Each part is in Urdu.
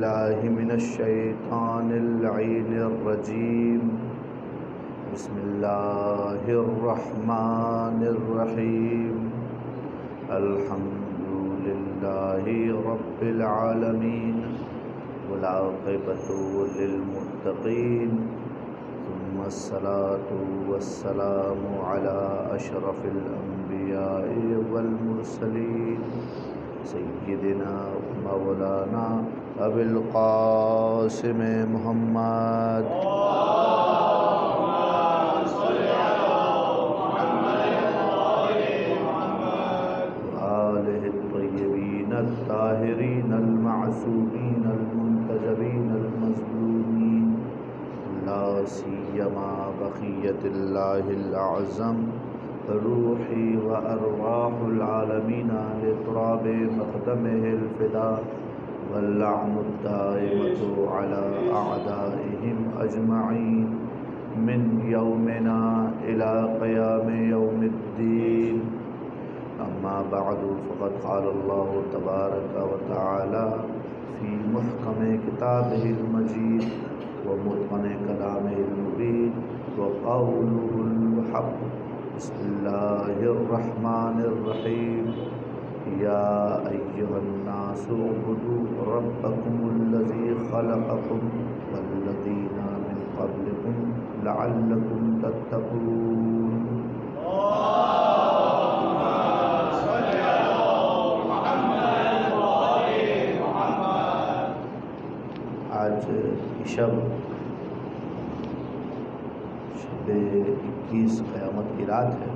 بالله من الشيطان اللعين الرجيم. بسم الله الرحمن الرحيم. الحمد لله رب العالمين والعاقبة للمتقين، ثم الصلاة والسلام على أشرف الأنبياء والمرسلين سيدنا مولانا أبي القاسم محمد وآله الطيبين الطاهرين المعصومين المنتجبين المظلومين، لا سيما بقية الله الأعظم روحي وأرواح العالمين لتراب مقدمه الفداء، واللعن الدائمة على أعدائهم أجمعين من يومنا إلى قيام يوم الدين. أما بعد، فقد قال الله تبارك وتعالى في محكم كتابه المجيد ومتقن كلامه المبين وقوله الحق. بسم الله الرحمن الرحيم. يا أيها الناس اعبدوا ربكم الذي خلقكم والذين من قبلكم لعلكم تتقون. آج کی شب 21 قیامت کی رات ہے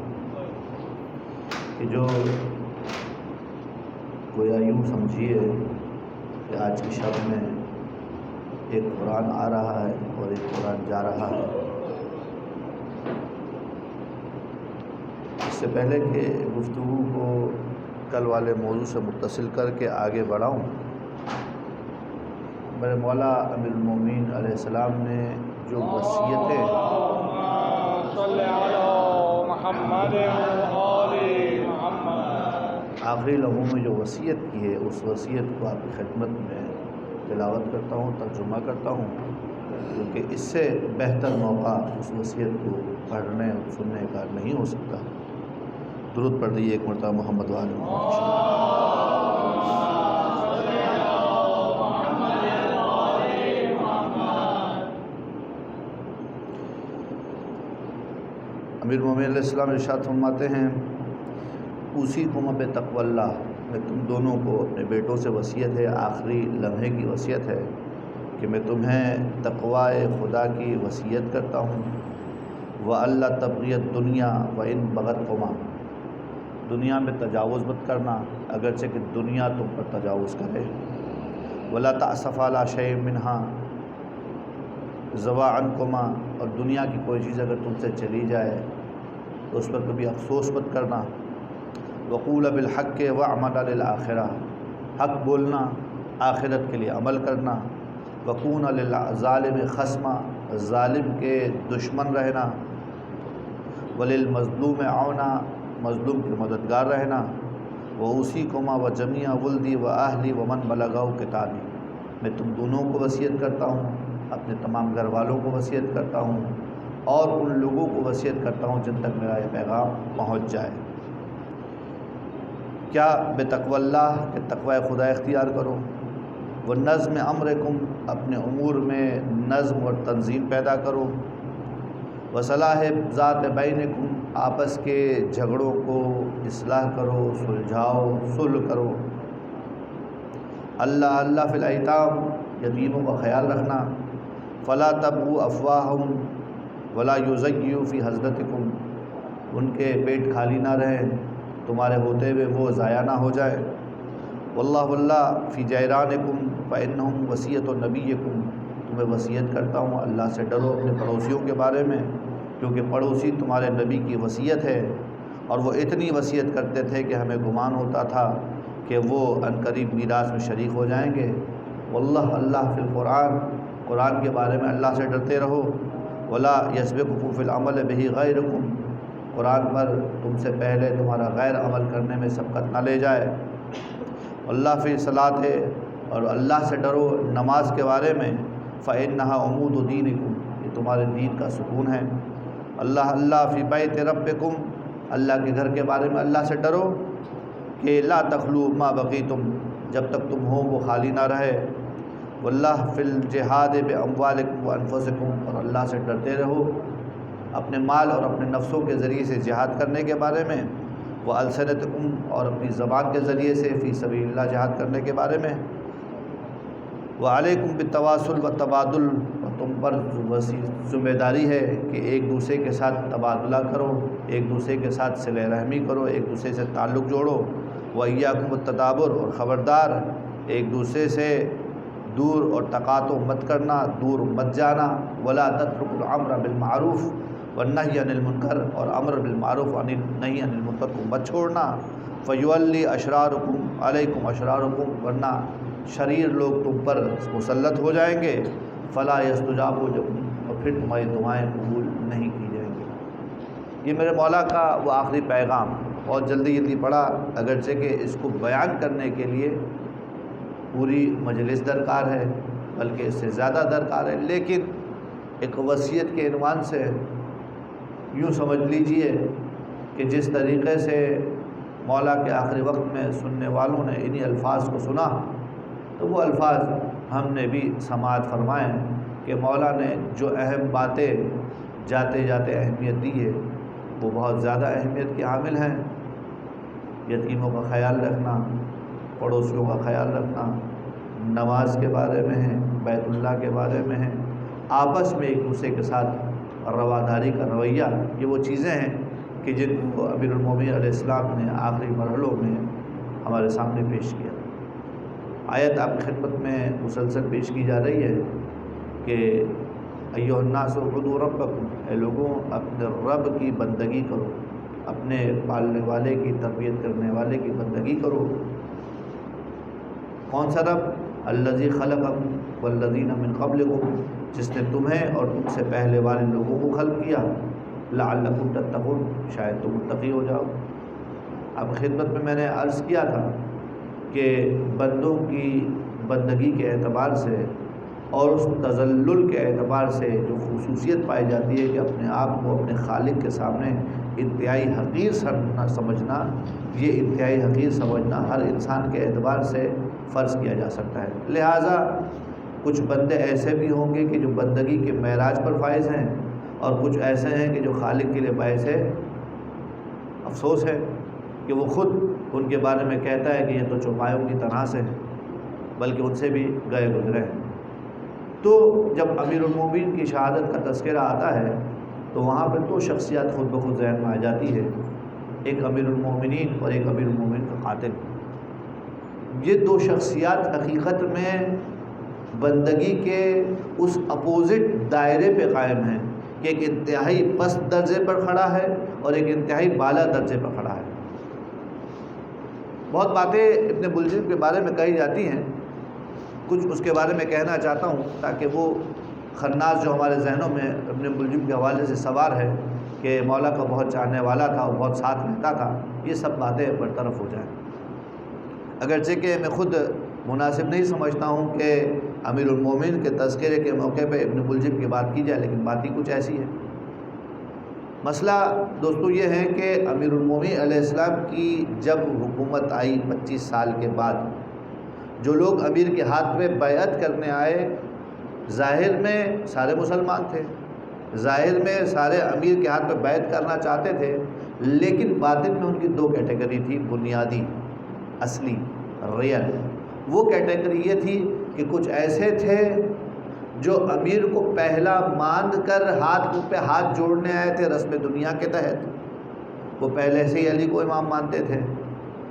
کہ جو گویا یوں سمجھیے کہ آج کی شب میں ایک قرآن آ رہا ہے اور ایک قرآن جا رہا ہے. اس سے پہلے کہ گفتگو کو کل والے موضوع سے متصل کر کے آگے بڑھاؤں، میرے مولا امیر المومنین علیہ السلام نے جو وصیتیں آخری لمحوں میں جو وصیت کی ہے، اس وصیت کو آپ کی خدمت میں تلاوت کرتا ہوں، ترجمہ کرتا ہوں، کیونکہ اس سے بہتر موقع اس وصیت کو پڑھنے اور سننے کا نہیں ہو سکتا. درود پڑھ دیجیے ایک مرتبہ محمد وآل محمد. امیر المومنین علیہ السلام ارشاد فرماتے ہیں، اوصیکم بتقوی اللہ، میں تم دونوں کو اپنے بیٹوں سے وصیت ہے، آخری لمحے کی وصیت ہے کہ میں تمہیں تقوی خدا کی وصیت کرتا ہوں. وَأَلَّا تَبْغِيَ الدُّنْيَا وَإِنْ بَغَتْكُمَا، دنیا میں تجاوز مت کرنا اگرچہ کہ دنیا تم پر تجاوز کرے. وَلَا تَأْسَفَ عَلَىٰ شَيْءٍ مِّنْهَا زَوَا عَنْكُمَا، اور دنیا کی کوئی چیز اگر تم سے چلی جائے تو اس پر کبھی افسوس مت کرنا. وَقُولَ بِالْحَقِّ وَاعْمَلَ لِلْآخِرَةِ، حق بولنا، آخرت کے لیے عمل کرنا. وَكُونَ لِلظَّالِمِ خَصْمًا، ظالم کے دشمن رہنا. وَلِلْمَظْلُومِ عَوْنًا، مظلوم کے مددگار رہنا. وَأُوصِيكُمَا وَجَمِيعَ وُلْدِي وَأَهْلِي وَمَنْ بَلَغَهُ كِتَابِي، میں تم دونوں کو وصیت کرتا ہوں، اپنے تمام گھر والوں کو وصیت کرتا ہوں، اور ان لوگوں کو وصیت کرتا ہوں جن تک میرا یہ پیغام پہنچ جائے. کیا بتقوی اللہ، کہ تقوی خدا اختیار کرو. وَنَظْمِ أَمْرِكُمْ، اپنے امور میں نظم اور تنظیم پیدا کرو. وَصَلَاحِ ذَاتِ بَيْنِكُمْ، آپس کے جھگڑوں کو اصلاح کرو، سلجھاؤ، صلح کرو. اللہ فی الایتام، یتیموں کا خیال رکھنا. فَلَا تَبْغُوا أَفْوَاهَهُمْ وَلَا يُزَيِّئُوا فِي حَضْرَتِكُمْ، ان کے پیٹ خالی نہ رہیں، تمہارے ہوتے ہوئے وہ ضائع نہ ہو جائے. واللہ فی جیرانکم فإنہم وصیۃ نبیکم، تمہیں وصیت کرتا ہوں اللہ سے ڈرو اپنے پڑوسیوں کے بارے میں، کیونکہ پڑوسی تمہارے نبی کی وصیت ہے. اور وہ اتنی وصیت کرتے تھے کہ ہمیں گمان ہوتا تھا کہ وہ عنقریب میراث میں شریک ہو جائیں گے. اللہ فی القرآن، قرآن کے بارے میں اللہ سے ڈرتے رہو. ولا یسبقکم فی العمل بہ غیرکم، قرآن پر تم سے پہلے تمہارا غیر عمل کرنے میں سبقت نہ لے جائے. اللہ فی صلاۃ، اور اللہ سے ڈرو نماز کے بارے میں، فإنها عمود دینکم، یہ تمہارے دین کا ستون ہے۔ اللہ اللہ فی بیت ربکم، اللہ کے گھر کے بارے میں اللہ سے ڈرو کہ لا تخلو ما بقیتم، جب تک تم ہو وہ خالی نہ رہے۔ واللہ فی الجہاد باموالکم وانفسکم، اور اللہ سے ڈرتے رہو اپنے مال اور اپنے نفسوں کے ذریعے سے جہاد کرنے کے بارے میں، والسنتکم، اور اپنی زبان کے ذریعے سے فی سبیل اللہ جہاد کرنے کے بارے میں، وعلیکم بالتواصل والتبادل، اور تم پر ذمہ داری ہے کہ ایک دوسرے کے ساتھ تبادلہ کرو، ایک دوسرے کے ساتھ صلہ رحمی کرو، ایک دوسرے سے تعلق جوڑو، وإیاکم التدابر، اور خبردار ایک دوسرے سے دور اور تقاطع مت کرنا، دور مت جانا، ولا تترکوا الامر بالمعروف والنہی عن المنکر، اور امر بالمعروف نہی عن المنکر کو مت چھوڑنا، فیولی اشرارکم علیکم اشرارکم، ورنہ شریر لوگ تم پر مسلط ہو جائیں گے، فلا یستجاب لکم، اور پھر تمہاری دعائیں قبول نہیں کی جائیں گی۔ یہ میرے مولا کا وہ آخری پیغام، بہت جلدی پڑھا، اگرچہ کہ اس کو بیان کرنے کے لیے پوری مجلس درکار ہے، بلکہ اس سے زیادہ درکار ہے، لیکن ایک وصیت کے عنوان سے یوں سمجھ لیجئے کہ جس طریقے سے مولا کے آخری وقت میں سننے والوں نے انہی الفاظ کو سنا، تو وہ الفاظ ہم نے بھی سماعت فرمائیں کہ مولا نے جو اہم باتیں جاتے جاتے اہمیت دی ہے وہ بہت زیادہ اہمیت کے حامل ہیں۔ یتیموں کا خیال رکھنا، پڑوسیوں کا خیال رکھنا، نماز کے بارے میں ہے، بیت اللہ کے بارے میں ہے، آپس میں ایک دوسرے کے ساتھ رواداری کا رویہ، یہ وہ چیزیں ہیں کہ جن کو امیر المومنین علیہ السلام نے آخری مرحلوں میں ہمارے سامنے پیش کیا۔ آیت آپ کی خدمت میں مسلسل پیش کی جا رہی ہے کہ ایھا الناس اعبدوا ربکم، اے لوگوں اپنے رب کی بندگی کرو، اپنے پالنے والے کی، تربیت کرنے والے کی بندگی کرو۔ کون سا رب؟ الذی خلقکم والذین من قبلکم، جس نے تمہیں اور تم سے پہلے والے لوگوں کو خلق کیا، لعلکم تتقون، شاید تم متقی ہو جاؤ۔ اب خدمت میں میں نے عرض کیا تھا کہ بندوں کی بندگی کے اعتبار سے اور اس تذلل کے اعتبار سے جو خصوصیت پائی جاتی ہے کہ اپنے آپ کو اپنے خالق کے سامنے انتہائی حقیر سمجھنا، یہ انتہائی حقیر سمجھنا ہر انسان کے اعتبار سے فرض کیا جا سکتا ہے۔ لہٰذا کچھ بندے ایسے بھی ہوں گے کہ جو بندگی کے معراج پر فائز ہیں، اور کچھ ایسے ہیں کہ جو خالق کے لیے باعث افسوس ہے کہ وہ خود ان کے بارے میں کہتا ہے کہ یہ تو چوپایوں کی طرح سے ہیں، بلکہ ان سے بھی گئے گزرے ہیں۔ تو جب امیر المومنین کی شہادت کا تذکرہ آتا ہے تو وہاں پہ دو شخصیات خود بخود ذہن میں آ جاتی ہے، ایک امیر المومنین اور ایک امیر المومنین کا قاتل۔ یہ دو شخصیات حقیقت میں بندگی کے اس اپوزٹ دائرے پہ قائم ہیں کہ ایک انتہائی پست درجے پر کھڑا ہے اور ایک انتہائی بالا درجے پر کھڑا ہے۔ بہت باتیں ابن ملجم کے بارے میں کہی جاتی ہیں، کچھ اس کے بارے میں کہنا چاہتا ہوں تاکہ وہ خناس جو ہمارے ذہنوں میں ابن ملجم کے حوالے سے سوار ہے کہ مولا کا بہت چاہنے والا تھا اور بہت ساتھ رہتا تھا، یہ سب باتیں برطرف ہو جائیں۔ اگرچہ کہ میں خود مناسب نہیں سمجھتا ہوں کہ امیر المومنین کے تذکرے کے موقع پہ ابن ملجم کی بات کی جائے، لیکن بات ہی کچھ ایسی ہے۔ مسئلہ دوستو یہ ہے کہ امیر المومنین علیہ السلام کی جب حکومت آئی 25 سال کے بعد، جو لوگ امیر کے ہاتھ میں بیعت کرنے آئے، ظاہر میں سارے مسلمان تھے، ظاہر میں سارے امیر کے ہاتھ میں بیعت کرنا چاہتے تھے، لیکن باطن میں ان کی دو کیٹیگری تھی بنیادی، اصلی، ریئل۔ وہ کیٹیگری یہ تھی کہ کچھ ایسے تھے جو امیر کو پہلا ماند کر ہاتھ پہ ہاتھ جوڑنے آئے تھے رسم دنیا کے تحت، وہ پہلے سے ہی علی کو امام مانتے تھے،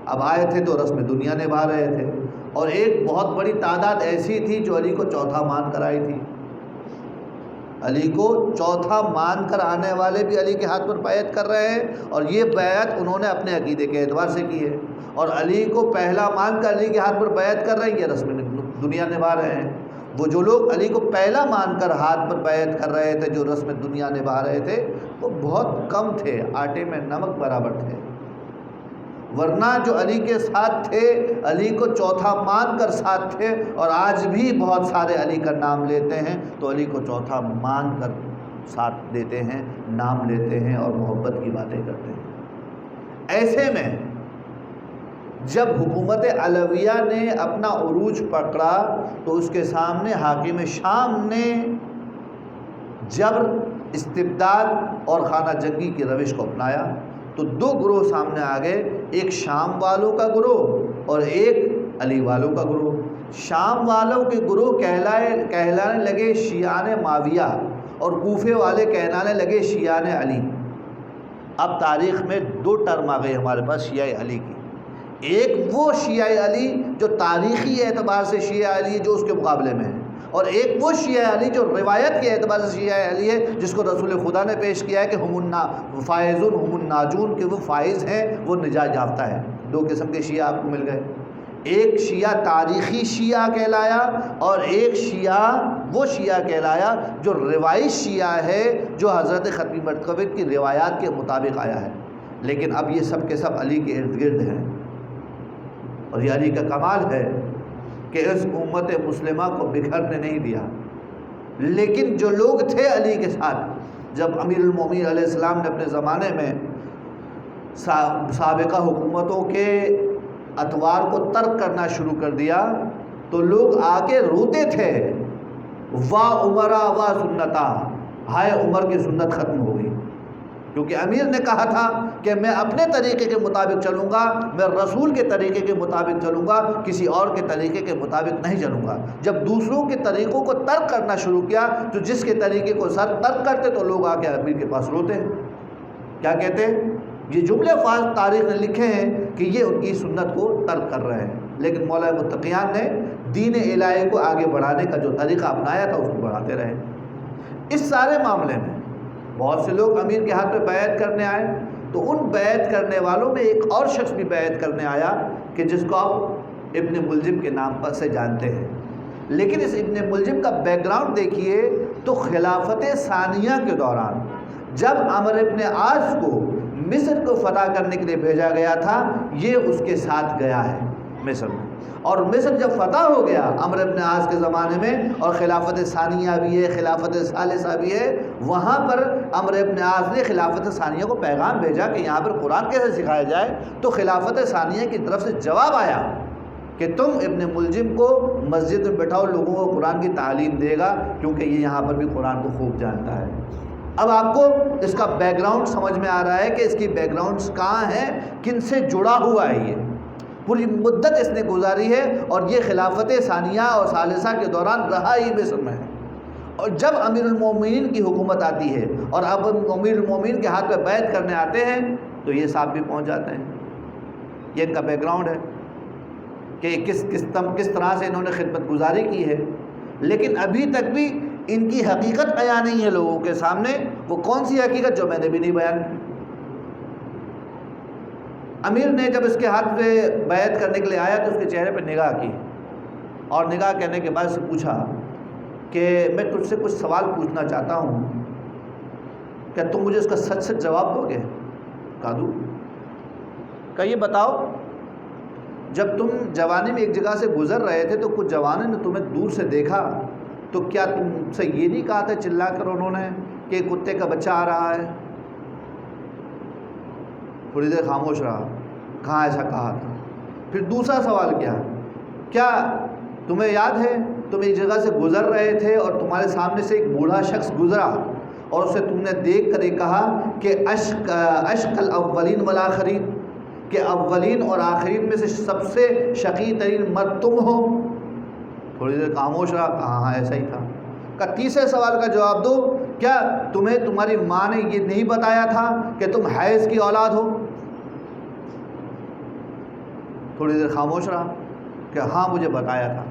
اب آئے تھے تو رسم دنیا نبھا رہے تھے، اور ایک بہت بڑی تعداد ایسی تھی جو علی کو چوتھا مان کر آئی تھی۔ علی کو چوتھا مان کر آنے والے بھی علی کے ہاتھ پر بیعت کر رہے ہیں، اور یہ بیعت انہوں نے اپنے عقیدے کے اعتبار سے کی ہے، اور علی کو پہلا مان کر علی کے ہاتھ پر بیعت کر رہے ہیں، یہ رسم دنیا نبھا رہے ہیں۔ وہ جو لوگ علی کو پہلا مان کر ہاتھ پر بیعت کر رہے تھے، جو رسم دنیا نبھا رہے تھے، وہ بہت کم تھے، آٹے میں نمک برابر تھے۔ ورنہ جو علی کے ساتھ تھے علی کو چوتھا مان کر ساتھ تھے، اور آج بھی بہت سارے علی کا نام لیتے ہیں تو علی کو چوتھا مان کر ساتھ دیتے ہیں، نام لیتے ہیں اور محبت کی باتیں کرتے ہیں۔ ایسے میں جب حکومت علویہ نے اپنا عروج پکڑا تو اس کے سامنے حاکم شام نے جبر، استبداد اور خانہ جنگی کی روش کو اپنایا تو دو گروہ سامنے آ گئے، ایک شام والوں کا گروہ اور ایک علی والوں کا گروہ۔ شام والوں کے گروہ کہلانے لگے شیعان معاویہ اور کوفے والے کہلانے لگے شیعان علی۔ اب تاریخ میں دو ٹرم آ گئی ہمارے پاس شیعہ علی کی، ایک وہ شیعہ علی جو تاریخی اعتبار سے شیعہ علی جو اس کے مقابلے میں ہے، اور ایک وہ شیعہ علی جو روایت کے اعتبار سے شیعہ علی ہے جس کو رسول خدا نے پیش کیا ہے کہ فائزون ہم الناجون، کہ وہ فائز ہیں، وہ نجات یافتہ ہے۔ دو قسم کے شیعہ آپ کو مل گئے، ایک شیعہ تاریخی شیعہ کہلایا اور ایک شیعہ وہ شیعہ کہلایا جو روایت شیعہ ہے، جو حضرت ختمی مرتبہ کی روایات کے مطابق آیا ہے۔ لیکن اب یہ سب کے سب علی کے ارد گرد ہیں، اور یہ علی کا کمال ہے کہ اس امت مسلمہ کو بکھرنے نہیں دیا۔ لیکن جو لوگ تھے علی کے ساتھ، جب امیر المومنین علیہ السلام نے اپنے زمانے میں سابقہ حکومتوں کے اطوار کو ترک کرنا شروع کر دیا تو لوگ آ کے روتے تھے، واہ عمرہ واہ سنتا، ہائے عمر کی سنت ختم ہو گئی، کیونکہ امیر نے کہا تھا کہ میں اپنے طریقے کے مطابق چلوں گا، میں رسول کے طریقے کے مطابق چلوں گا، کسی اور کے طریقے کے مطابق نہیں چلوں گا۔ جب دوسروں کے طریقوں کو ترک کرنا شروع کیا تو جس کے طریقے کو سر ترک کرتے تو لوگ آ کے امیر کے پاس روتے، کیا کہتے؟ یہ جملے تاریخ نے لکھے ہیں کہ یہ ان کی سنت کو ترک کر رہے ہیں، لیکن مولا متقیان نے دین الہی کو آگے بڑھانے کا جو طریقہ اپنایا تھا اس کو بڑھاتے رہے۔ اس سارے معاملے میں بہت سے لوگ امیر کے ہاتھ میں بیعت کرنے آئے تو ان بیعت کرنے والوں میں ایک اور شخص بھی بیعت کرنے آیا کہ جس کو آپ ابن ملجم کے نام پر سے جانتے ہیں، لیکن اس ابن ملجم کا بیک گراؤنڈ دیکھیے تو خلافت ثانیہ کے دوران جب عمرو ابن عاص کو مصر کو فتح کرنے کے لیے بھیجا گیا تھا، یہ اس کے ساتھ گیا ہے مصر میں، اور مصر جب فتح ہو گیا عمرو ابن عاص کے زمانے میں اور خلافت ثانیہ بھی ہے، خلافت ثالثہ بھی ہے، وہاں پر عمرو ابن عاص نے خلافت ثانیہ کو پیغام بھیجا کہ یہاں پر قرآن کیسے سکھایا جائے، تو خلافت ثانیہ کی طرف سے جواب آیا کہ تم ابن ملجم کو مسجد میں بٹھاؤ، لوگوں کو قرآن کی تعلیم دے گا، کیونکہ یہ یہاں پر بھی قرآن کو خوب جانتا ہے۔ اب آپ کو اس کا بیک گراؤنڈ سمجھ میں آ رہا ہے کہ اس کی بیک گراؤنڈز کہاں ہیں، کن سے جڑا ہوا ہے، یہ پوری مدت اس نے گزاری ہے، اور یہ خلافت ثانیہ اور ثالثہ کے دوران رہا ہی مصر میں ہے۔ اور جب امیر المومنین کی حکومت آتی ہے اور اب امیر المومنین کے ہاتھ پہ بیعت کرنے آتے ہیں تو یہ صاحب بھی پہنچ جاتے ہیں۔ یہ ان کا بیک گراؤنڈ ہے کہ کس طرح سے انہوں نے خدمت گزاری کی ہے، لیکن ابھی تک بھی ان کی حقیقت عیاں نہیں ہے لوگوں کے سامنے۔ وہ کون سی حقیقت؟ جو میں نے بھی نہیں بیان کی۔ امیر نے جب اس کے ہاتھ پہ بیعت کرنے کے لیے آیا تو اس کے چہرے پہ نگاہ کی، اور نگاہ کرنے کے بعد سے پوچھا کہ میں تجھ سے کچھ سوال پوچھنا چاہتا ہوں، کیا تم مجھے اس کا سچ سچ جواب دو گے؟ کہا دوں۔ کہ یہ بتاؤ، جب تم جوانی میں ایک جگہ سے گزر رہے تھے تو کچھ جوانوں نے تمہیں دور سے دیکھا تو کیا تم سے یہ نہیں کہا تھا چلا کر انہوں نے کہ کتے کا بچہ آ رہا ہے؟ تھوڑی دیر خاموش رہا، کہاں ایسا کہا تھا؟ پھر دوسرا سوال کیا تمہیں یاد ہے تم ایک جگہ سے گزر رہے تھے اور تمہارے سامنے سے ایک بوڑھا شخص گزرا اور اسے تم نے دیکھ کر یہ کہا کہ اشق الاولین والآخرین، کہ اولین اور آخرین میں سے سب سے شقی ترین مرد تم ہو؟ تھوڑی دیر خاموش رہا، کہا ہاں ایسا ہی تھا۔ کہ تیسرے سوال کا جواب دو، کیا تمہیں تمہاری ماں نے یہ نہیں بتایا تھا کہ تم حیض کی اولاد ہو؟ تھوڑی دیر خاموش رہا کہ ہاں مجھے بتایا تھا۔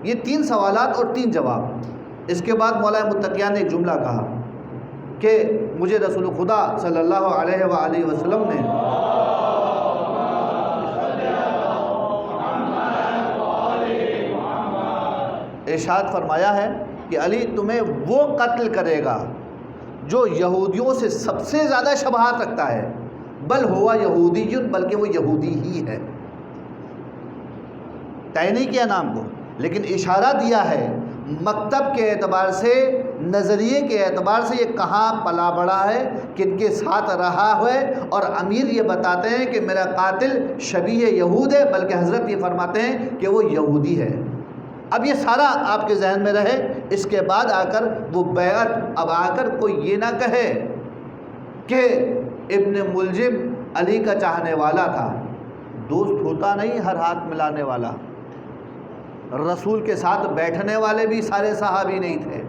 یہ 3 سوالات اور 3 جواب۔ اس کے بعد مولا متقیان نے ایک جملہ کہا کہ مجھے رسول خدا صلی اللہ علیہ وآلہ وسلم نے ارشاد فرمایا ہے کہ علی تمہیں وہ قتل کرے گا جو یہودیوں سے سب سے زیادہ شبہات رکھتا ہے، بل ہوا یہودی، بلکہ وہ یہودی ہی ہے۔ طے نہیں کیا نام کو، لیکن اشارہ دیا ہے مکتب کے اعتبار سے، نظریے کے اعتبار سے یہ کہاں پلا بڑا ہے، کن کے ساتھ رہا ہے، اور امیر یہ بتاتے ہیں کہ میرا قاتل شبیہ یہود ہے، بلکہ حضرت یہ فرماتے ہیں کہ وہ یہودی ہے۔ اب یہ سارا آپ کے ذہن میں رہے۔ اس کے بعد آ کر وہ بیعت، اب آ کر کوئی یہ نہ کہے کہ ابن ملجم علی کا چاہنے والا تھا۔ دوست ہوتا نہیں ہر ہاتھ ملانے والا، رسول کے ساتھ بیٹھنے والے بھی سارے صحابی نہیں تھے،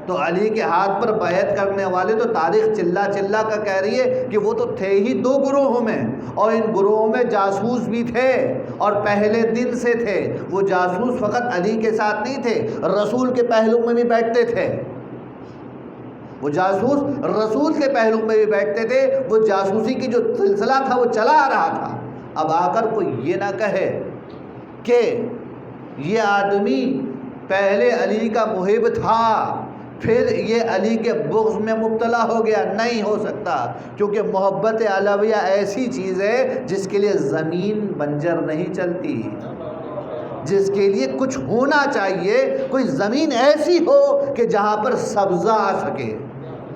تو علی کے ہاتھ پر بیعت کرنے والے تو تاریخ چلا چلا کا کہہ رہی ہے کہ وہ تو تھے ہی دو گروہوں میں، اور ان گروہوں میں جاسوس بھی تھے، اور پہلے دن سے تھے۔ وہ جاسوس فقط علی کے ساتھ نہیں تھے، رسول کے پہلو میں بھی بیٹھتے تھے۔ وہ جاسوس رسول کے پہلو میں بھی بیٹھتے تھے، وہ جاسوسی کی جو سلسلہ تھا وہ چلا آ رہا تھا۔ اب آ کر کوئی یہ نہ کہے کہ یہ آدمی پہلے علی کا محب تھا، پھر یہ علی کے بغض میں مبتلا ہو گیا، نہیں ہو سکتا، کیونکہ محبت علویہ ایسی چیز ہے جس کے لیے زمین بنجر نہیں چلتی، جس کے لیے کچھ ہونا چاہیے، کوئی زمین ایسی ہو کہ جہاں پر سبزہ آ سکے،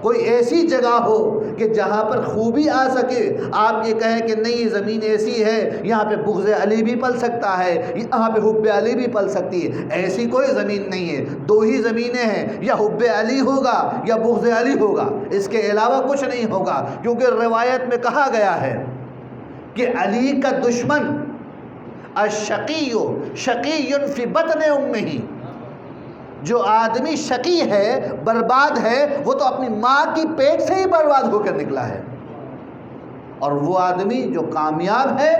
کوئی ایسی جگہ ہو کہ جہاں پر خوبی آ سکے۔ آپ یہ کہیں کہ نہیں یہ زمین ایسی ہے، یہاں پہ بغض علی بھی پل سکتا ہے، یہاں پہ حب علی بھی پل سکتی ہے، ایسی کوئی زمین نہیں ہے۔ دو ہی زمینیں ہیں، یا حب علی ہوگا یا بغض علی ہوگا، اس کے علاوہ کچھ نہیں ہوگا، کیونکہ روایت میں کہا گیا ہے کہ علی کا دشمن الشقی شقی فی بطن امہ، جو آدمی شقی ہے، برباد ہے، وہ تو اپنی ماں کی پیٹ سے ہی برباد ہو کر نکلا ہے، اور وہ آدمی جو کامیاب ہے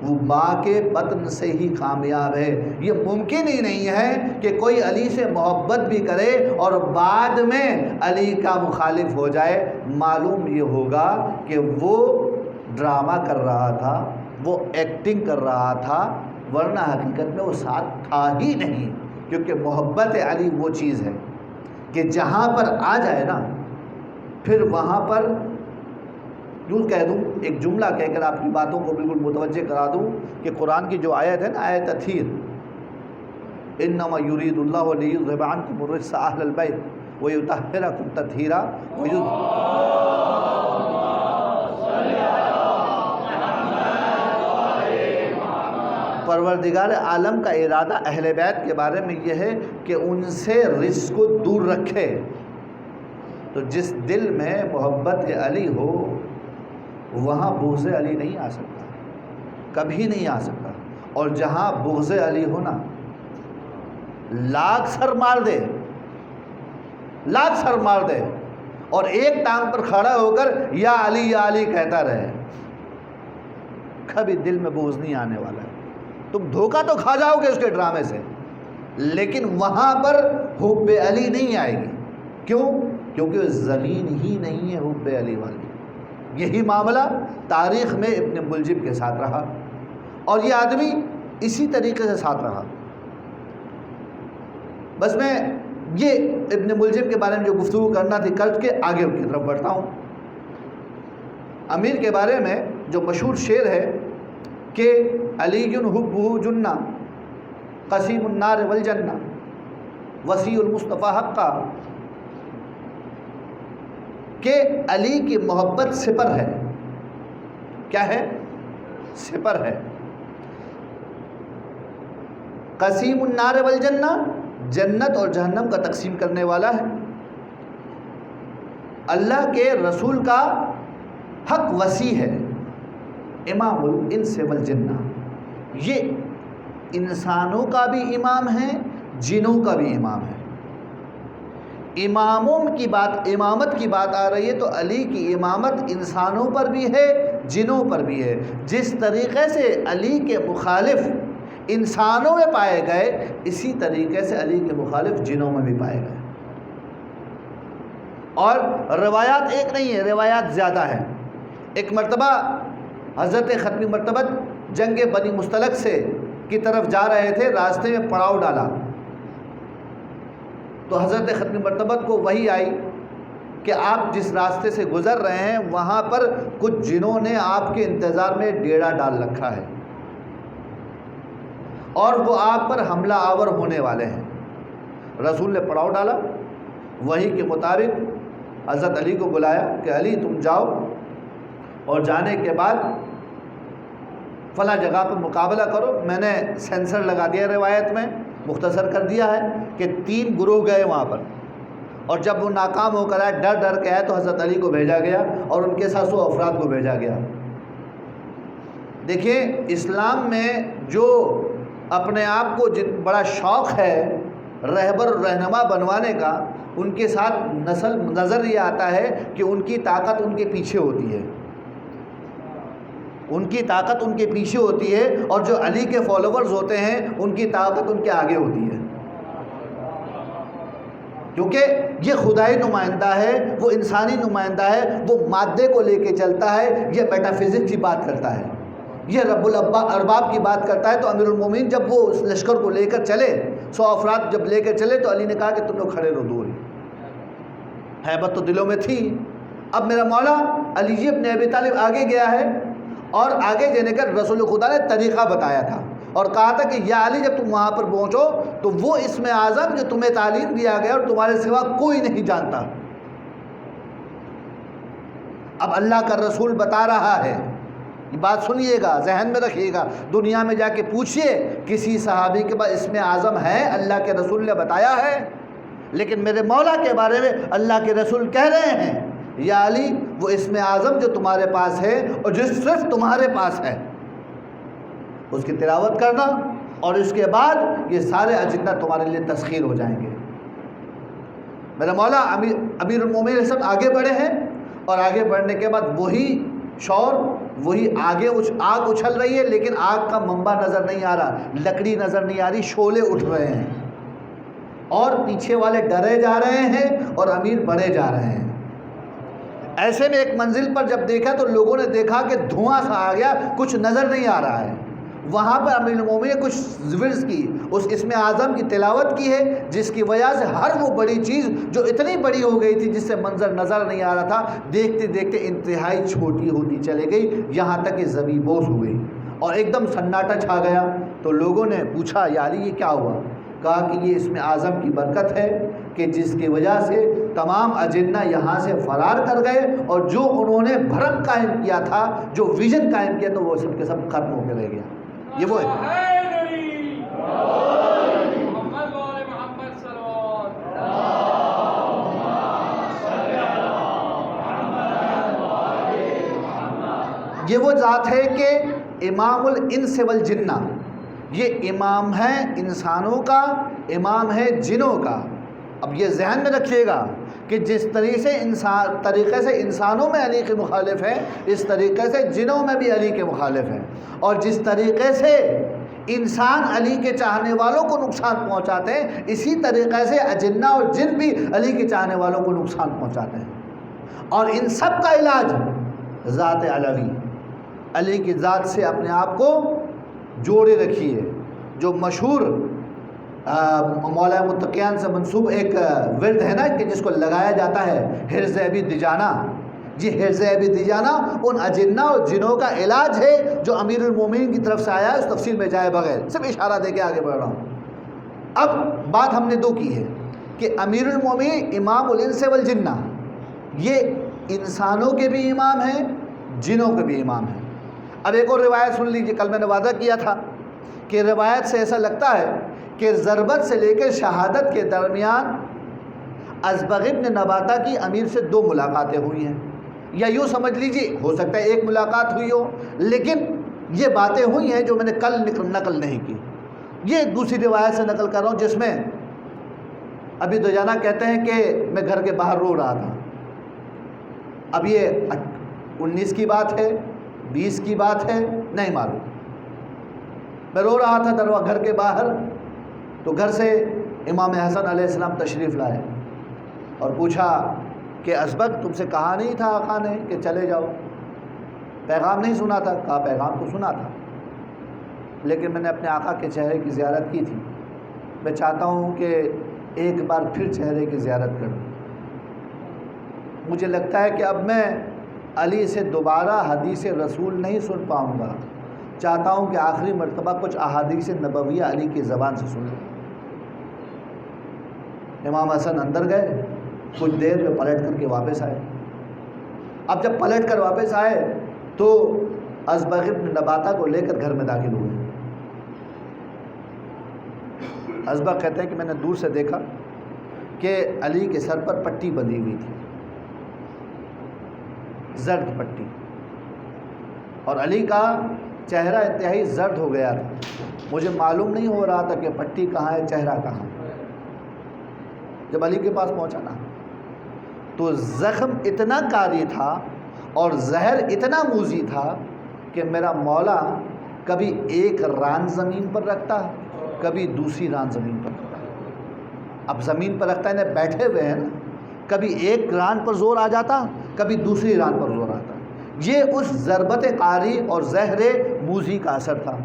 وہ ماں کے بطن سے ہی کامیاب ہے۔ یہ ممکن ہی نہیں ہے کہ کوئی علی سے محبت بھی کرے اور بعد میں علی کا مخالف ہو جائے۔ معلوم یہ ہوگا کہ وہ ڈرامہ کر رہا تھا، وہ ایکٹنگ کر رہا تھا، ورنہ حقیقت میں وہ ساتھ تھا ہی نہیں، کیونکہ محبت علی وہ چیز ہے کہ جہاں پر آ جائے نا، پھر وہاں پر یوں کہہ دوں، ایک جملہ کہہ کر آپ کی باتوں کو بالکل متوجہ کرا دوں کہ قرآن کی جو آیت ہے نا، آیت تطہیر، انما یرید اللہ لیذھب عنکم الرجس اہل البیت ویطہرکم تطہیرا۔ پروردگار عالم کا ارادہ اہل بیت کے بارے میں یہ ہے کہ ان سے رجس کو دور رکھے۔ تو جس دل میں محبت علی ہو وہاں بغض علی نہیں آ سکتا، کبھی نہیں آ سکتا، اور جہاں بغض علی ہو نا، لاکھ سر مار دے، لاکھ سر مار دے، اور ایک ٹانگ پر کھڑا ہو کر یا علی کہتا رہے، کبھی دل میں بغض نہیں آنے والا ہے۔ تم دھوکہ تو کھا جاؤ گے اس کے ڈرامے سے، لیکن وہاں پر حب علی نہیں آئے گی۔ کیوں؟ کیونکہ زمین ہی نہیں ہے حب علی والی۔ یہی معاملہ تاریخ میں ابن ملجم کے ساتھ رہا، اور یہ آدمی اسی طریقے سے ساتھ رہا۔ بس میں یہ ابن ملجم کے بارے میں جو گفتگو کرنا تھی کر کے آگے کی طرف بڑھتا ہوں۔ امیر کے بارے میں جو مشہور شعر ہے کہ علی حبہ جنہ قسیم النار والجنہ وسیع المصطفیٰ حقا، کہ علی کی محبت سپر ہے۔ کیا ہے؟ سپر ہے۔ قسیم النار والجنہ، جنت اور جہنم کا تقسیم کرنے والا ہے۔ اللہ کے رسول کا حق وسیع ہے، امام الانس والجنہ، یہ انسانوں کا بھی امام ہے، جنوں کا بھی امام ہے۔ امامت کی بات آ رہی ہے تو علی کی امامت انسانوں پر بھی ہے، جنوں پر بھی ہے۔ جس طریقے سے علی کے مخالف انسانوں میں پائے گئے، اسی طریقے سے علی کے مخالف جنوں میں بھی پائے گئے، اور روایات ایک نہیں ہے، روایات زیادہ ہیں۔ ایک مرتبہ حضرت ختمی مرتبت جنگ بنی مستلق سے کی طرف جا رہے تھے، راستے میں پڑاؤ ڈالا تو حضرت ختمی مرتبت کو وحی آئی کہ آپ جس راستے سے گزر رہے ہیں وہاں پر کچھ جنوں نے آپ کے انتظار میں ڈیرا ڈال رکھا ہے اور وہ آپ پر حملہ آور ہونے والے ہیں۔ رسول نے پڑاؤ ڈالا، وحی کے مطابق حضرت علی کو بلایا کہ علی تم جاؤ، اور جانے کے بعد فلاں جگہ پر مقابلہ کرو۔ میں نے سینسر لگا دیا روایت میں، مختصر کر دیا ہے کہ 3 گروہ گئے وہاں پر، اور جب وہ ناکام ہو کر آئے، ڈر کے آئے، تو حضرت علی کو بھیجا گیا اور ان کے ساتھ 100 افراد کو بھیجا گیا۔ دیکھیں اسلام میں جو اپنے آپ کو بڑا شوق ہے رہبر اور رہنما بنوانے کا، ان کے ساتھ نظر یہ آتا ہے کہ ان کی طاقت ان کے پیچھے ہوتی ہے، ان کی طاقت ان کے پیچھے ہوتی ہے، اور جو علی کے فالوورز ہوتے ہیں ان کی طاقت ان کے آگے ہوتی ہے، کیونکہ یہ خدائی نمائندہ ہے، وہ انسانی نمائندہ ہے، وہ مادے کو لے کے چلتا ہے، یہ میٹا فزکس کی بات کرتا ہے، یہ رب الارباب کی بات کرتا ہے۔ تو امیر المومنین جب وہ اس لشکر کو لے کر چلے، 100 افراد جب لے کر چلے، تو علی نے کہا کہ تم لوگ کھڑے رہو دور ہی۔ ہیبت تو دلوں میں تھی۔ اب میرا مولا علی ابن ابی طالب آگے گیا ہے، اور آگے جانے کا رسول خدا نے طریقہ بتایا تھا اور کہا تھا کہ یا علی جب تم وہاں پر پہنچو تو وہ اسم اعظم جو تمہیں تعلیم دیا گیا اور تمہارے سوا کوئی نہیں جانتا، اب اللہ کا رسول بتا رہا ہے، یہ بات سنیے گا، ذہن میں رکھیے گا، دنیا میں جا کے پوچھئے کسی صحابی کے پاس اسم اعظم ہے؟ اللہ کے رسول نے بتایا ہے، لیکن میرے مولا کے بارے میں اللہ کے رسول کہہ رہے ہیں یا علی وہ اسم اعظم جو تمہارے پاس ہے اور جو صرف تمہارے پاس ہے اس کی تلاوت کرنا، اور اس کے بعد یہ سارے اجندہ تمہارے لیے تسخیر ہو جائیں گے۔ میرا مولا امیر المومنین سب آگے بڑھے ہیں، اور آگے بڑھنے کے بعد وہی شور، وہی آگ اچھل رہی ہے، لیکن آگ کا منبع نظر نہیں آ رہا، لکڑی نظر نہیں آ رہی، شعلے اٹھ رہے ہیں، اور پیچھے والے ڈرے جا رہے ہیں اور امیر بڑھے جا رہے ہیں۔ ایسے میں ایک منزل پر جب دیکھا تو لوگوں نے دیکھا کہ دھواں سا آ گیا، کچھ نظر نہیں آ رہا ہے۔ وہاں پر امیر المومنین نے کچھ ورز کی، اس اسم اعظم کی تلاوت کی ہے، جس کی وجہ سے ہر وہ بڑی چیز جو اتنی بڑی ہو گئی تھی جس سے منظر نظر نہیں آ رہا تھا، دیکھتے دیکھتے انتہائی چھوٹی ہوتی چلے گئی، یہاں تک کہ زمین بوس ہو گئی اور ایک دم سناٹا چھا گیا۔ تو لوگوں نے پوچھا یا علی یہ کیا ہوا؟ کہا کہ یہ اسم اعظم کی برکت ہے کہ جس کی وجہ سے تمام اجنہ یہاں سے فرار کر گئے، اور جو انہوں نے بھرم قائم کیا تھا، جو ویژن قائم کیا، تو وہ سب کے سب ختم ہو کے رہ گیا۔ یہ وہ ہے یہ وہ ذات ہے کہ امام الانس والجنہ، یہ امام ہے انسانوں کا، امام ہے جنوں کا۔ اب یہ ذہن میں رکھیے گا کہ جس طریقے سے انسانوں میں علی کے مخالف ہیں، اس طریقے سے جنوں میں بھی علی کے مخالف ہیں، اور جس طریقے سے انسان علی کے چاہنے والوں کو نقصان پہنچاتے ہیں، اسی طریقے سے اجنہ اور جن بھی علی کے چاہنے والوں کو نقصان پہنچاتے ہیں، اور ان سب کا علاج ذات علوی، علی کی ذات سے اپنے آپ کو جوڑے رکھیے۔ جو مشہور مولا متقیان سے منسوب ایک ورد ہے نا کہ جس کو لگایا جاتا ہے، حرز ابی دجانہ، یہ حرز ابی دجانہ ان اجنہ اور جنوں کا علاج ہے جو امیر المومنین کی طرف سے آیا ہے، اس تفصیل میں جائے بغیر صرف اشارہ دے کے آگے بڑھ رہا ہوں۔ اب بات ہم نے دو کی ہے کہ امیر المومنین امام الانس والجنہ، یہ انسانوں کے بھی امام ہیں، جنوں کے بھی امام ہیں۔ اب ایک اور روایت سن لیجیے، کل میں نے وعدہ کیا تھا کہ روایت سے ایسا لگتا ہے کہ ضربت سے لے کر شہادت کے درمیان ازبغ ابن نباتہ کی امیر سے 2 ملاقاتیں ہوئی ہیں، یا یوں سمجھ لیجیے ہو سکتا ہے ایک ملاقات ہوئی ہو، لیکن یہ باتیں ہوئی ہیں جو میں نے کل نقل نہیں کی، یہ دوسری روایت سے نقل کر رہا ہوں، جس میں ابھی دجانہ کہتے ہیں کہ میں گھر کے باہر رو رہا تھا۔ اب یہ 19 کی بات ہے، 20 کی بات ہے، نہیں معلوم، میں رو رہا تھا گھر کے باہر، تو گھر سے امام حسن علیہ السلام تشریف لائے اور پوچھا کہ ازبغ تم سے کہا نہیں تھا آقا نے کہ چلے جاؤ، پیغام نہیں سنا تھا؟ کہا پیغام تو سنا تھا، لیکن میں نے اپنے آقا کے چہرے کی زیارت کی تھی، میں چاہتا ہوں کہ ایک بار پھر چہرے کی زیارت کروں۔ مجھے لگتا ہے کہ اب میں علی سے دوبارہ حدیث رسول نہیں سن پاؤں گا، چاہتا ہوں کہ آخری مرتبہ کچھ احادیث نبویہ علی کی زبان سے سن لوں۔ امام حسن اندر گئے، کچھ دیر میں پلٹ کر کے واپس آئے۔ اب جب پلٹ کر واپس آئے تو ازبغ بن نباتہ کو لے کر گھر میں داخل ہوئے۔ ازبغ کہتے ہیں کہ میں نے دور سے دیکھا کہ علی کے سر پر پٹی بندھی ہوئی تھی، زرد پٹی، اور علی کا چہرہ انتہائی زرد ہو گیا تھا۔ مجھے معلوم نہیں ہو رہا تھا کہ پٹی کہاں ہے، چہرہ کہاں۔ جب علی کے پاس پہنچا نا تو زخم اتنا کاری تھا اور زہر اتنا موذی تھا کہ میرا مولا کبھی ایک ران زمین پر رکھتا، کبھی دوسری ران زمین پر رکھتا۔ اب زمین پر رکھتا ہے، بیٹھے ہوئے ہیں نا، کبھی ایک ران پر زور آ جاتا، کبھی دوسری ران پر زور آتا۔ یہ اس ضربت قاری اور زہر موذی کا اثر تھا۔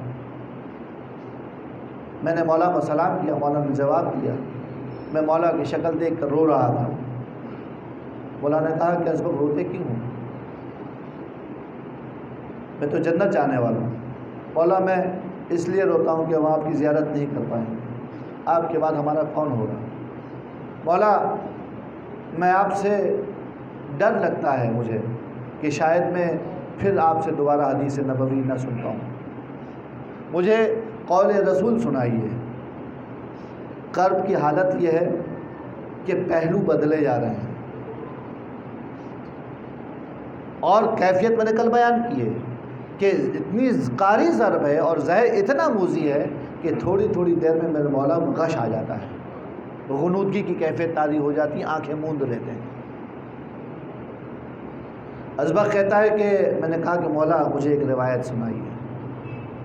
میں نے مولا کو سلام کیا، مولا نے جواب دیا۔ میں مولا کی شکل دیکھ کر رو رہا تھا۔ مولا نے کہا کہ ازبغ روتے کیوں ہوں؟ میں تو جنت جانے والا ہوں۔ مولا میں اس لیے روتا ہوں کہ ہم آپ کی زیارت نہیں کر پائیں گے، آپ کے بعد ہمارا کون ہوگا؟ مولا میں آپ سے ڈر لگتا ہے مجھے کہ شاید میں پھر آپ سے دوبارہ حدیث نبوی نہ سن پاؤں، مجھے قول رسول سنائیے۔ کرب کی حالت یہ ہے کہ پہلو بدلے جا رہے ہیں، اور کیفیت میں نے کل بیان کی ہے کہ اتنی قاری ضرب ہے اور زہر اتنا موذی ہے کہ تھوڑی تھوڑی دیر میں میرے مولا کو غش آ جاتا ہے، غنودگی کی کیفیت طاری ہو جاتی ہے، آنکھیں موند لیتے ہیں۔ ازبغ کہتا ہے کہ میں نے کہا کہ مولا مجھے ایک روایت سنائیے۔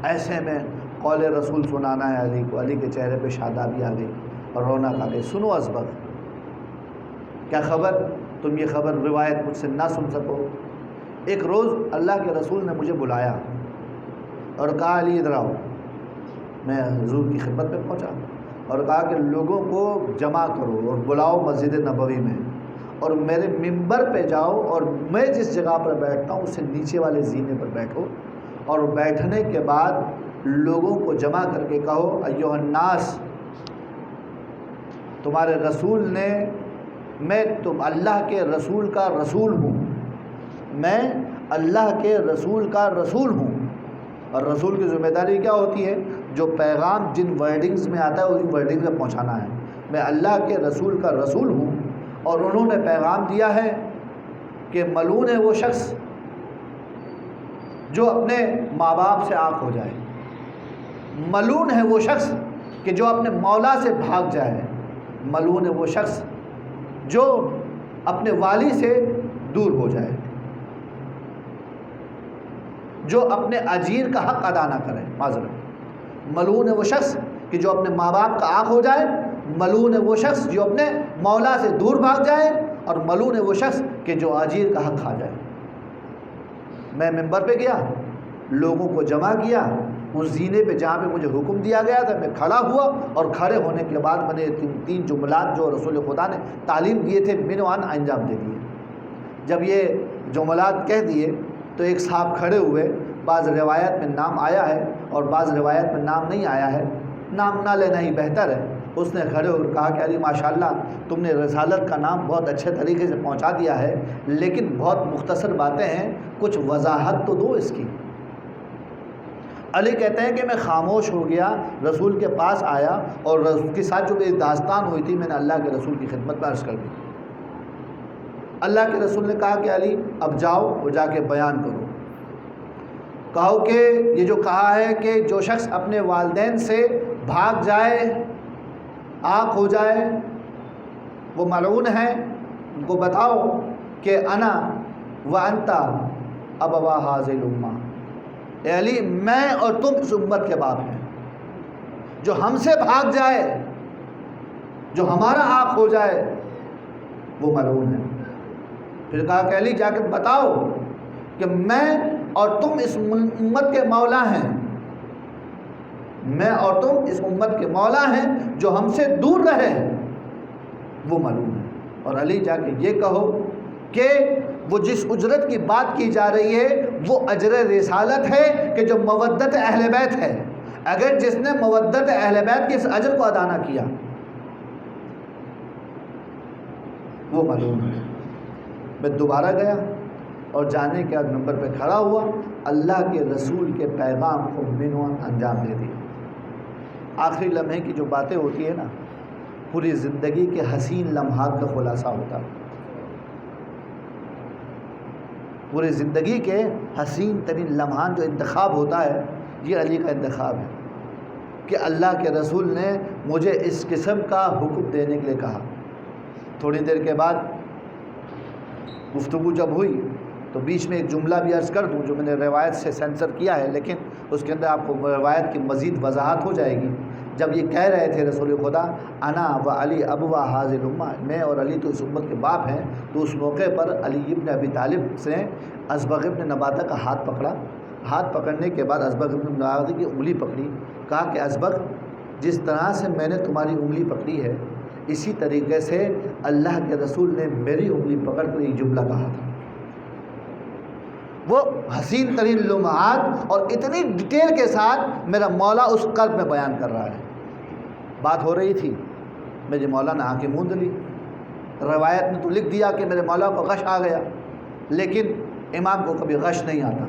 ایسے میں قول رسول سنانا ہے علی کو، علی کے چہرے پہ شادابی آ گئی اور رونق آ گئی۔ سنو ازبغ، کیا خبر تم یہ خبر روایت مجھ سے نہ سن سکو؟ ایک روز اللہ کے رسول نے مجھے بلایا اور کہا علی ادھر آؤ۔ میں حضور کی خدمت میں پہنچا اور کہا کہ لوگوں کو جمع کرو اور بلاؤ مسجد نبوی میں، اور میرے ممبر پہ جاؤ اور میں جس جگہ پر بیٹھتا ہوں اس سے نیچے والے زینے پر بیٹھو، اور بیٹھنے کے بعد لوگوں کو جمع کر کے کہو ایھا الناس، تمہارے رسول نے، میں تم اللہ کے رسول کا رسول ہوں، میں اللہ کے رسول کا رسول ہوں۔ اور رسول کی ذمہ داری کیا ہوتی ہے؟ جو پیغام جن ورڈنگز میں آتا ہے ان ورڈنگز میں پہنچانا ہے۔ میں اللہ کے رسول کا رسول ہوں، اور انہوں نے پیغام دیا ہے کہ ملعون ہے وہ شخص جو اپنے ماں باپ سے عاق ہو جائے، ملعون ہے وہ شخص کہ جو اپنے مولا سے بھاگ جائے، ملعون ہے وہ شخص جو اپنے والی سے دور ہو جائے، جو اپنے اجیر کا حق ادا نہ کرے۔ معذرت، ملعون ہے وہ شخص کہ جو اپنے ماں باپ کا عاق ہو جائے، ملعون ہے وہ شخص جو اپنے مولا سے دور بھاگ جائے، اور ملعون ہے وہ شخص کہ جو اجیر کا حق کھا جائے۔ میں ممبر پہ گیا، لوگوں کو جمع کیا اس زینے پہ جہاں پہ مجھے حکم دیا گیا تھا، میں کھڑا ہوا، اور کھڑے ہونے کے بعد میں نے تین جملات جو رسول خدا نے تعلیم دیے تھے منوان انجام دے دیے۔ جب یہ جملات کہہ دیے تو ایک صاحب کھڑے ہوئے، بعض روایت میں نام آیا ہے اور بعض روایت میں نام نہیں آیا ہے، نام نہ لینا ہی بہتر ہے۔ اس نے کھڑے ہو کر کہا کہ علی ماشاءاللہ تم نے رسالت کا نام بہت اچھے طریقے سے پہنچا دیا ہے، لیکن بہت مختصر باتیں ہیں، کچھ وضاحت تو دو اس کی۔ علی کہتے ہیں کہ میں خاموش ہو گیا، رسول کے پاس آیا اور اس کے ساتھ جو میری داستان ہوئی تھی میں نے اللہ کے رسول کی خدمت میں عرض کر دی۔ اللہ کے رسول نے کہا کہ علی اب جاؤ اور جا کے بیان کرو، کہو کہ یہ جو کہا ہے کہ جو شخص اپنے والدین سے بھاگ جائے، عاق ہو جائے، وہ ملعون ہے، ان کو بتاؤ کہ انا وانت ابوا ھذہ الامہ، اے علی میں اور تم اس امت کے باپ ہیں۔ جو ہم سے بھاگ جائے، جو ہمارا عاق ہو جائے، وہ ملعون ہے۔ پھر کہا کہ علی جا کے بتاؤ کہ میں اور تم اس امت کے مولا ہیں، میں اور تم اس امت کے مولا ہیں، جو ہم سے دور رہے وہ ملعون ہے۔ اور علی جا کے یہ کہو کہ وہ جس اجرت کی بات کی جا رہی ہے وہ اجر رسالت ہے کہ جو مودت اہل بیت ہے. اگر جس نے مودت اہل بیت کے اس اجر کو ادا نہ کیا وہ معلوم ہے. میں دوبارہ گیا اور جانے کے بعد نمبر پہ کھڑا ہوا, اللہ کے رسول کے پیغام کو منوان انجام دے دیا. آخری لمحے کی جو باتیں ہوتی ہیں نا, پوری زندگی کے حسین لمحات کا خلاصہ ہوتا ہے. پوری زندگی کے حسین ترین لمحات جو انتخاب ہوتا ہے, یہ علی کا انتخاب ہے کہ اللہ کے رسول نے مجھے اس قسم کا حکم دینے کے لیے کہا. تھوڑی دیر کے بعد گفتگو جب ہوئی تو بیچ میں ایک جملہ بھی عرض کر دوں جو میں نے روایت سے سینسر کیا ہے, لیکن اس کے اندر آپ کو روایت کی مزید وضاحت ہو جائے گی. جب یہ کہہ رہے تھے رسول خدا انا و علی ابوا حاضر الامہ, میں اور علی تو اس امت کے باپ ہیں, تو اس موقع پر علی ابن ابی طالب سے ازبغ ابن نباتہ کا ہاتھ پکڑا. ہاتھ پکڑنے کے بعد ازبغ ابن نباتہ کی انگلی پکڑی. کہا کہ ازبغ, جس طرح سے میں نے تمہاری انگلی پکڑی ہے اسی طریقے سے اللہ کے رسول نے میری انگلی پکڑ کر یہ جملہ کہا تھا. وہ حسین ترین لمحات اور اتنی ڈیٹیل کے ساتھ میرا مولا اس قلب میں بیان کر رہا ہے. بات ہو رہی تھی, میرے مولا نے آنکھیں موند لی. روایت نے تو لکھ دیا کہ میرے مولا کو غش آ گیا, لیکن امام کو کبھی غش نہیں آتا.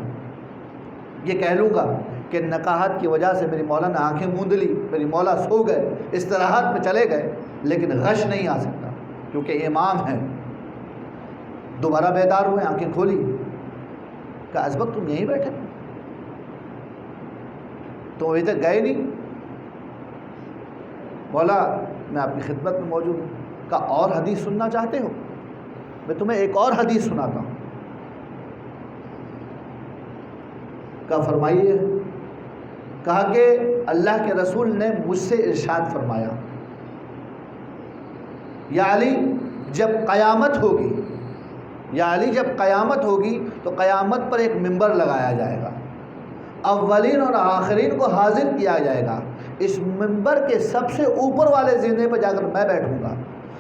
یہ کہہ لوں گا کہ نقاہت کی وجہ سے میری مولا نے آنکھیں موند لی, میری مولا سو گئے, استراحت میں چلے گئے, لیکن غش نہیں آ سکتا کیونکہ امام ہے. دوبارہ بیدار ہوئے, آنکھیں کھولی. کہ ازبغ تم یہیں بیٹھے, تم ابھی تک گئے نہیں؟ بولا میں آپ کی خدمت میں موجود ہوں. کہا اور حدیث سننا چاہتے ہو؟ میں تمہیں ایک اور حدیث سناتا ہوں. کہا فرمائیے. کہا کہ اللہ کے رسول نے مجھ سے ارشاد فرمایا, یا علی جب قیامت ہوگی, یا علی جب قیامت ہوگی تو قیامت پر ایک منبر لگایا جائے گا, اولین اور آخرین کو حاضر کیا جائے گا. اس منبر کے سب سے اوپر والے زینے پر جا کر میں بیٹھوں گا,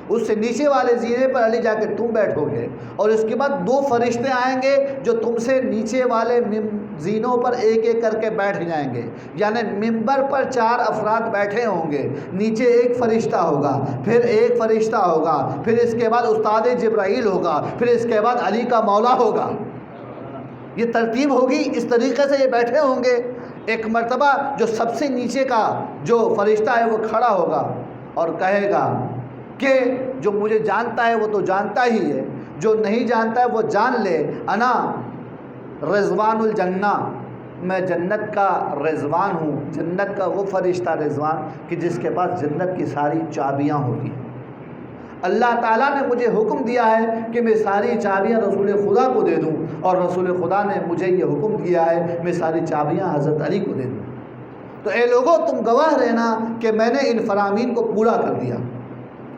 اس سے نیچے والے زینے پر علی جا کے تم بیٹھو گے, اور اس کے بعد دو فرشتے آئیں گے جو تم سے نیچے والے زینوں پر ایک ایک کر کے بیٹھ جائیں گے. یعنی منبر پر 4 افراد بیٹھے ہوں گے, نیچے ایک فرشتہ ہوگا, پھر ایک فرشتہ ہوگا, پھر اس کے بعد استاد جبرائیل ہوگا, پھر اس کے بعد علی کا مولا ہوگا. یہ ترتیب ہوگی, اس طریقے سے یہ بیٹھے ہوں گے. ایک مرتبہ جو سب سے نیچے کا جو فرشتہ ہے وہ کھڑا ہوگا اور کہے گا کہ جو مجھے جانتا ہے وہ تو جانتا ہی ہے, جو نہیں جانتا ہے وہ جان لے, انا رضوان الجنہ, میں جنت کا رضوان ہوں. جنت کا وہ فرشتہ رضوان کہ جس کے پاس جنت کی ساری چابیاں ہوتی ہیں. اللہ تعالیٰ نے مجھے حکم دیا ہے کہ میں ساری چابیاں رسول خدا کو دے دوں, اور رسول خدا نے مجھے یہ حکم دیا ہے میں ساری چابیاں حضرت علی کو دے دوں. تو اے لوگوں تم گواہ رہنا کہ میں نے ان فرامین کو پورا کر دیا.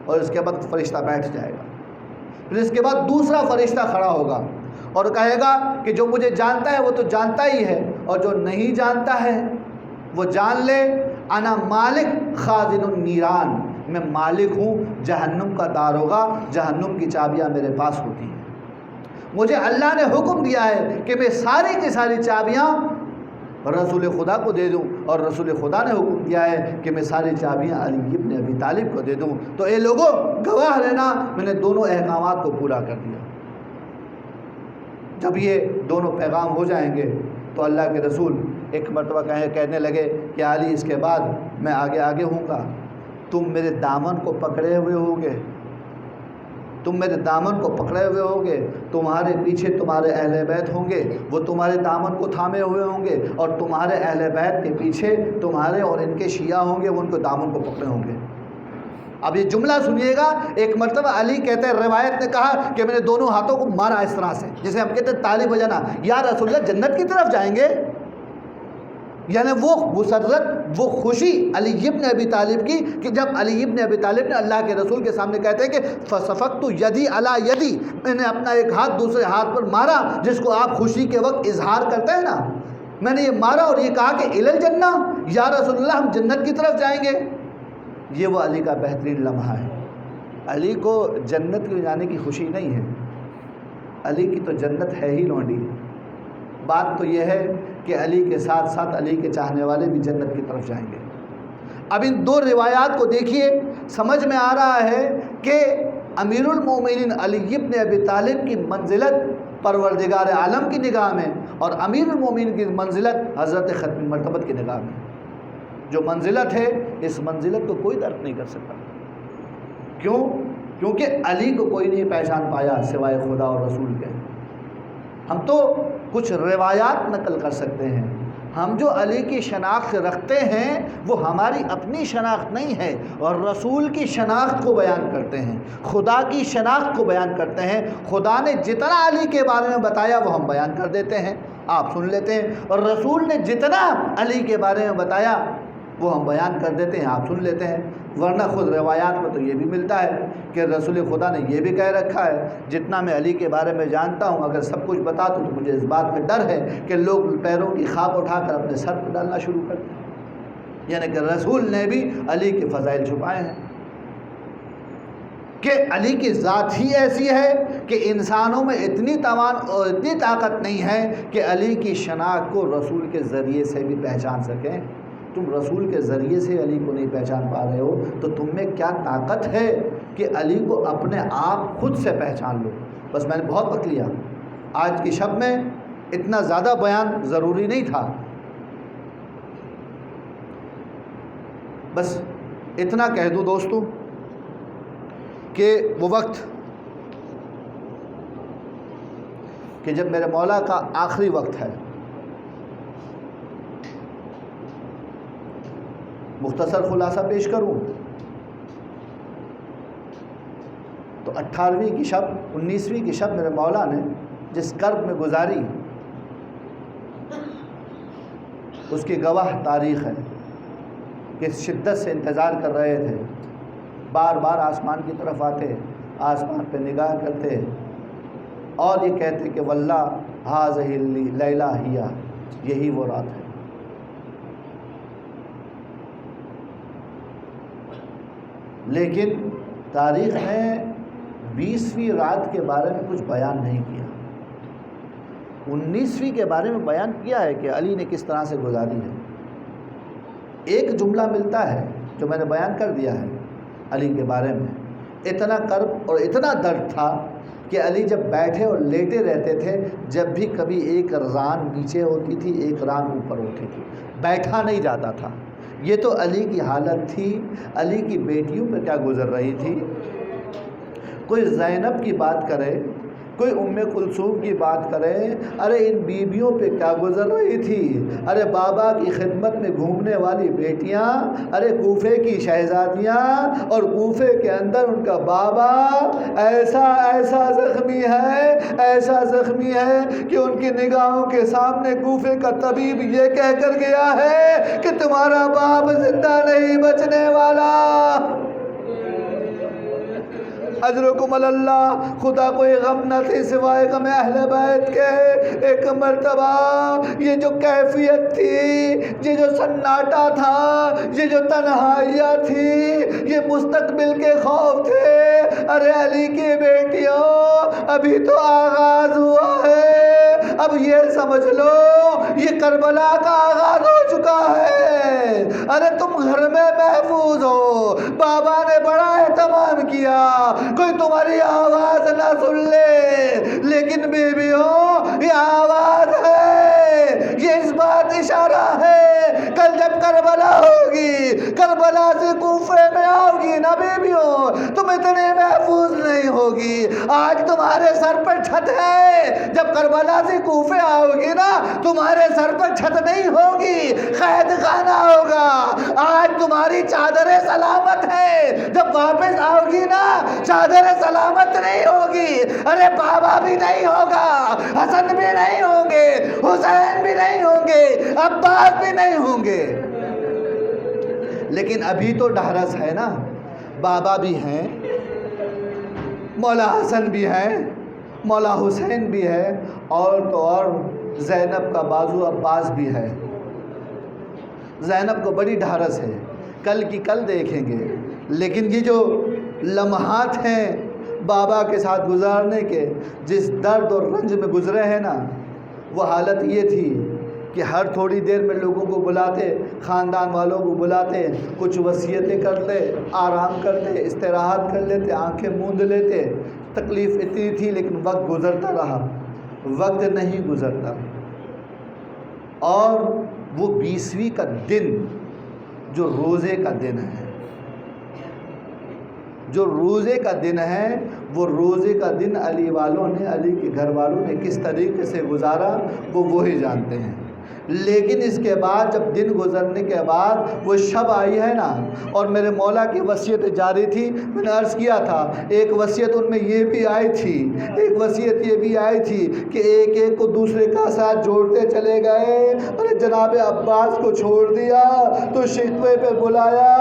اور اس کے بعد فرشتہ بیٹھ جائے گا. پھر اس کے بعد دوسرا فرشتہ کھڑا ہوگا اور کہے گا کہ جو مجھے جانتا ہے وہ تو جانتا ہی ہے, اور جو نہیں جانتا ہے وہ جان لے, انا مالک خازن النیران, میں مالک ہوں جہنم کا داروغہ, جہنم کی چابیاں میرے پاس ہوتی ہیں. مجھے اللہ نے حکم دیا ہے کہ میں ساری کی ساری چابیاں رسول خدا کو دے دوں, اور رسول خدا نے حکم دیا ہے کہ میں ساری چابیاں علی ابن ابی طالب کو دے دوں. تو اے لوگوں گواہ رہنا میں نے دونوں احکامات کو پورا کر دیا. جب یہ دونوں پیغام ہو جائیں گے تو اللہ کے رسول ایک مرتبہ کہنے لگے کہ علی اس کے بعد میں آگے ہوں گا, تم میرے دامن کو پکڑے ہوئے ہوگے, تم میرے دامن کو پکڑے ہوئے ہوگے, تمہارے پیچھے تمہارے اہل بیت ہوں گے, وہ تمہارے دامن کو تھامے ہوئے ہوں گے, اور تمہارے اہل بیت کے پیچھے تمہارے اور ان کے شیعہ ہوں گے, وہ ان کو دامن کو پکڑے ہوں گے. اب یہ جملہ سنیے گا. ایک مرتبہ علی کہتے ہیں, روایت نے کہا کہ میں نے دونوں ہاتھوں کو مارا اس طرح سے جسے ہم کہتے ہیں تالی بجانا, یا رسول اللہ جنت کی طرف جائیں گے. یعنی وہ مسرت, وہ خوشی علی ابن ابی طالب کی کہ جب علی ابن ابی طالب نے اللہ کے رسول کے سامنے کہتے ہیں کہ فصفقت یدی علی یدی, میں نے اپنا ایک ہاتھ دوسرے ہاتھ پر مارا, جس کو آپ خوشی کے وقت اظہار کرتے ہیں نا, میں نے یہ مارا اور یہ کہا کہ الی الجنہ, یا رسول اللہ ہم جنت کی طرف جائیں گے. یہ وہ علی کا بہترین لمحہ ہے. علی کو جنت میں جانے کی خوشی نہیں ہے, علی کی تو جنت ہے ہی لونڈی. بات تو یہ ہے کہ علی کے ساتھ ساتھ علی کے چاہنے والے بھی جنت کی طرف جائیں گے. اب ان دو روایات کو دیکھیے, سمجھ میں آ رہا ہے کہ امیر المومنین علی بن ابی طالب کی منزلت پروردگار عالم کی نگاہ میں اور امیر المومنین کی منزلت حضرت ختم مرتبت کی نگاہ میں. جو منزلت ہے اس منزلت کو کوئی درک نہیں کر سکتا. کیوں؟ کیونکہ علی کو کوئی نہیں پہچان پایا سوائے خدا اور رسول کے. ہم تو کچھ روایات نقل کر سکتے ہیں. ہم جو علی کی شناخت رکھتے ہیں وہ ہماری اپنی شناخت نہیں ہے, اور رسول کی شناخت کو بیان کرتے ہیں, خدا کی شناخت کو بیان کرتے ہیں. خدا نے جتنا علی کے بارے میں بتایا وہ ہم بیان کر دیتے ہیں, آپ سن لیتے ہیں, اور رسول نے جتنا علی کے بارے میں بتایا وہ ہم بیان کر دیتے ہیں, آپ سن لیتے ہیں. ورنہ خود روایات میں تو یہ بھی ملتا ہے کہ رسول خدا نے یہ بھی کہہ رکھا ہے, جتنا میں علی کے بارے میں جانتا ہوں اگر سب کچھ بتا دوں تو مجھے اس بات میں ڈر ہے کہ لوگ پیروں کی خاک اٹھا کر اپنے سر پہ ڈالنا شروع کر دیں. یعنی کہ رسول نے بھی علی کے فضائل چھپائے ہیں کہ علی کی ذات ہی ایسی ہے کہ انسانوں میں اتنی توان اور اتنی طاقت نہیں ہے کہ علی کی شناخت کو رسول کے ذریعے سے بھی پہچان سکیں. تم رسول کے ذریعے سے علی کو نہیں پہچان پا رہے ہو تو تم میں کیا طاقت ہے کہ علی کو اپنے آپ خود سے پہچان لو. بس میں نے بہت وقت لیا, آج کی شب میں اتنا زیادہ بیان ضروری نہیں تھا. بس اتنا کہہ دوں دوستو کہ وہ وقت کہ جب میرے مولا کا آخری وقت ہے, مختصر خلاصہ پیش کروں تو 18ویں کی شب 19ویں کی شب میرے مولا نے جس کرب میں گزاری اس کی گواہ تاریخ ہے کہ شدت سے انتظار کر رہے تھے. بار بار آسمان کی طرف آتے, آسمان پہ نگاہ کرتے اور یہ کہتے کہ واللہ ہذہ لیلہ ہی, یہی وہ رات ہے. لیکن تاریخ نے 20ویں رات کے بارے میں کچھ بیان نہیں کیا. 19ویں کے بارے میں بیان کیا ہے کہ علی نے کس طرح سے گزاری ہے. ایک جملہ ملتا ہے جو میں نے بیان کر دیا ہے علی کے بارے میں. اتنا کرب اور اتنا درد تھا کہ علی جب بیٹھے اور لیٹے رہتے تھے, جب بھی کبھی ایک ران نیچے ہوتی تھی ایک ران اوپر ہوتی تھی, بیٹھا نہیں جاتا تھا. یہ تو علی کی حالت تھی. علی کی بیٹیوں پہ کیا گزر رہی تھی. کوئی زینب کی بات کرے, کوئی ام کلثوم کی بات کرے, ارے ان بیویوں پہ کیا گزر رہی تھی. ارے بابا کی خدمت میں گھومنے والی بیٹیاں, ارے کوفے کی شہزادیاں, اور کوفے کے اندر ان کا بابا ایسا ایسا زخمی ہے, ایسا زخمی ہے کہ ان کی نگاہوں کے سامنے کوفے کا طبیب یہ کہہ کر گیا ہے کہ تمہارا باپ زندہ نہیں بچنے والا. اجرکم اللہ. خدا کوئی غم نہ تھی سوائے غم اہل بیت کے. ایک مرتبہ یہ جو کیفیت تھی, یہ جو سناٹا تھا, یہ جو تنہائیاں تھی, یہ مستقبل کے خوف تھے. ارے علی کی بیٹیوں, ابھی تو آغاز ہوا ہے, اب یہ سمجھ لو یہ کربلا کا آغاز ہو چکا ہے. ارے تم گھر میں محفوظ ہو, بابا نے بڑا اہتمام کیا, کوئی تمہاری آواز نہ سن لے, لیکن بیویوں یہ آواز ہے, یہ اس بات اشارہ ہے کل جب کربلا ہوگی, کربلا سے کوفے میں آؤ گی نا بیویوں, تم اتنے محفوظ نہیں ہوگی. آج تمہارے سر پر چھت ہے, جب کربلا سے کوفے آؤ گی نا تمہارے سر پر چھت نہیں ہوگی, قید خانہ ہوگا. آج تمہاری چادر سلامت ہے, جب واپس آؤ گی نا چادر سلامت نہیں ہوگی. ارے بابا بھی نہیں ہوگا, حسن بھی نہیں ہوں گے, حسین بھی نہیں ہوں گے, عباس بھی نہیں ہوں گے. لیکن ابھی تو ڈھارس ہے نا, بابا بھی ہیں, مولا حسن بھی ہیں, مولا حسین بھی ہے, اور تو اور زینب کا بازو عباس بھی ہے. زینب کو بڑی ڈھارس ہے, کل کی کل دیکھیں گے. لیکن یہ جو لمحات ہیں بابا کے ساتھ گزارنے کے جس درد اور رنج میں گزرے ہیں نا، وہ حالت یہ تھی کہ ہر تھوڑی دیر میں لوگوں کو بلاتے، خاندان والوں کو بلاتے، کچھ وصیتیں کرتے، آرام کرتے، استراحت کر لیتے، آنکھیں موند لیتے۔ تکلیف اتنی تھی، لیکن وقت گزرتا رہا، وقت نہیں گزرتا۔ اور وہ 20ویں کا دن جو روزے کا دن ہے، جو روزے کا دن ہے، وہ روزے کا دن علی والوں نے، علی کے گھر والوں نے کس طریقے سے گزارا وہ وہی جانتے ہیں۔ لیکن اس کے بعد جب دن گزرنے کے بعد وہ شب آئی ہے نا، اور میرے مولا کی وصیت جاری تھی، میں نے عرض کیا تھا ایک وصیت ان میں یہ بھی آئی تھی، ایک وصیت یہ بھی آئی تھی کہ ایک ایک کو دوسرے کا ساتھ جوڑتے چلے گئے۔ ارے جناب عباس کو چھوڑ دیا تو شکوے پہ بلایا،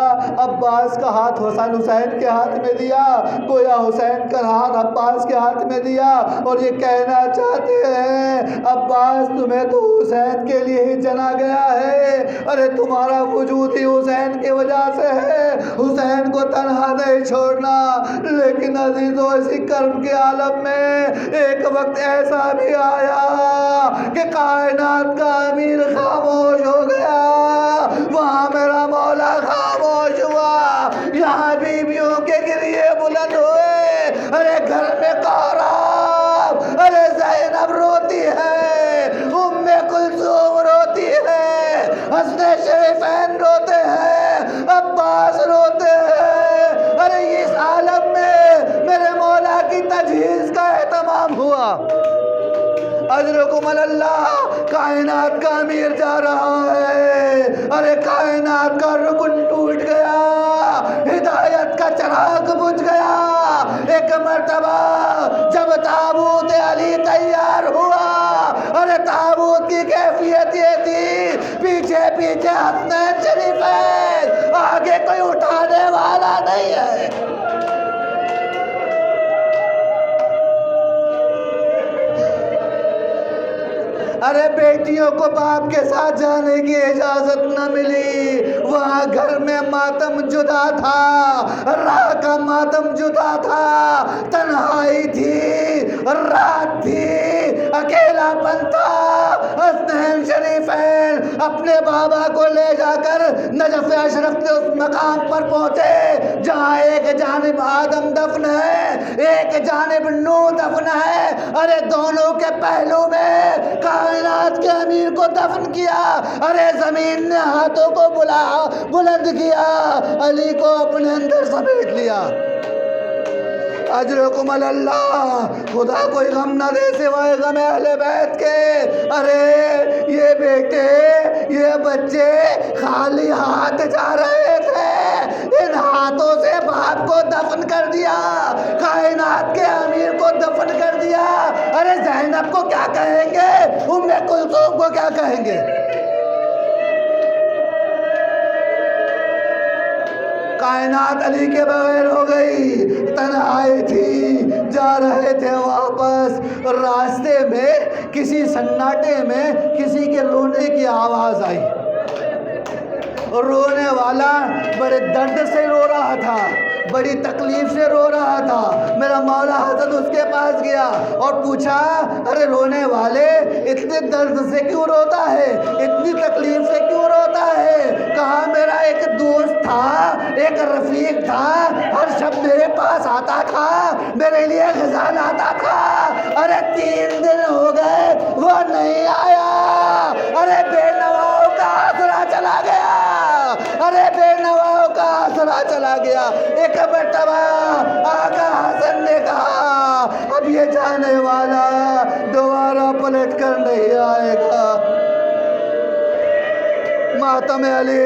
عباس کا ہاتھ حسین کے ہاتھ میں دیا، گویا حسین کا ہاتھ عباس کے ہاتھ میں دیا، اور یہ کہنا چاہتے ہیں عباس تمہیں تو حسین کے لیے ہی چنا گیا ہے، ارے تمہارا وجود ہی حسین کی وجہ سے ہے، حسین کو تنہا نہیں چھوڑنا۔ لیکن عزیزو اسی کرب کے عالم میں ایک وقت ایسا بھی آیا کہ کائنات کا امیر خاموش ہو گیا، وہاں میرا مولا خاموش ہوا، یہاں بیویوں کے گریے بلند ہوئے، ارے گھر میں کوراب، ارے زینب روتی ہے، ام کلثوم روتی ہے، حسن شریفین روتے ہیں، عباس روتے ہیں۔ ارے اس عالم میں میرے مولا کی تجہیز کا اہتمام ہوا، اجرکم اللہ، کائنات کا امیر جا رہا ہے، ارے کائنات کا رکن ٹوٹ گیا، ہدایت کا چراغ بجھ گیا۔ ایک مرتبہ جب تابوت علی تیار ہوا، ارے تابوت کی کیفیت یہ تھی، پیچھے پیچھے حسنین شریفین، آگے کوئی اٹھانے والا نہیں ہے۔ ارے بیٹیوں کو باپ کے ساتھ جانے کی اجازت نہ ملی، وہاں گھر میں ماتم جدا تھا، راہ کا ماتم جدا تھا، تنہائی تھی، رات تھی، اکیلا پن تھا۔ حسنین شریفین اپنے بابا کو لے جا کر نجف اشرف کے اس مقام پر پہنچے جہاں ایک جانب آدم دفن ہے، ایک جانب نوح دفن ہے، ارے دونوں کے پہلو میں کائنات کے امیر کو دفن کیا، ارے زمین نے ہاتھوں کو بلند کیا، علی کو اپنے اندر سمیٹ لیا۔ اجرکم اللہ، خدا کوئی غم نہ دے سوائے غم اہل بیت کے۔ ارے یہ بیٹے، یہ بچے خالی ہاتھ جا رہے تھے، ان ہاتھوں سے باپ کو دفن کر دیا، کائنات کے امیر کو دفن کر دیا، ارے زینب کو کیا کہیں گے، ام کلثوم کو کیا کہیں گے؟ کائنات علی کے بغیر ہو گئی، تنہائی تھی، جا رہے تھے واپس، راستے میں کسی سناٹے میں کسی کے رونے کی آواز آئی، رونے والا بڑے درد سے رو رہا تھا، بڑی تکلیف سے رو رہا تھا۔ میرا مولا حضرت اس کے پاس گیا اور پوچھا ارے رونے والے اتنے درد سے کیوں روتا ہے، اتنی تکلیف سے کیوں روتا ہے؟ کہا میرا ایک دوست تھا، ایک رفیق تھا، ہر شب میرے پاس آتا تھا، میرے لیے غذا لاتا تھا، ارے 3 دن ہو گئے وہ نہیں آیا، ارے بے نواؤں کا آسرا چلا گیا، ارے بے نواؤں کا آسرا چلا گیا۔ ایک مرتبہ آقا حسن نے کہا اب یہ جانے والا دوبارہ پلٹ کر نہیں آئے گا۔ ماتم علی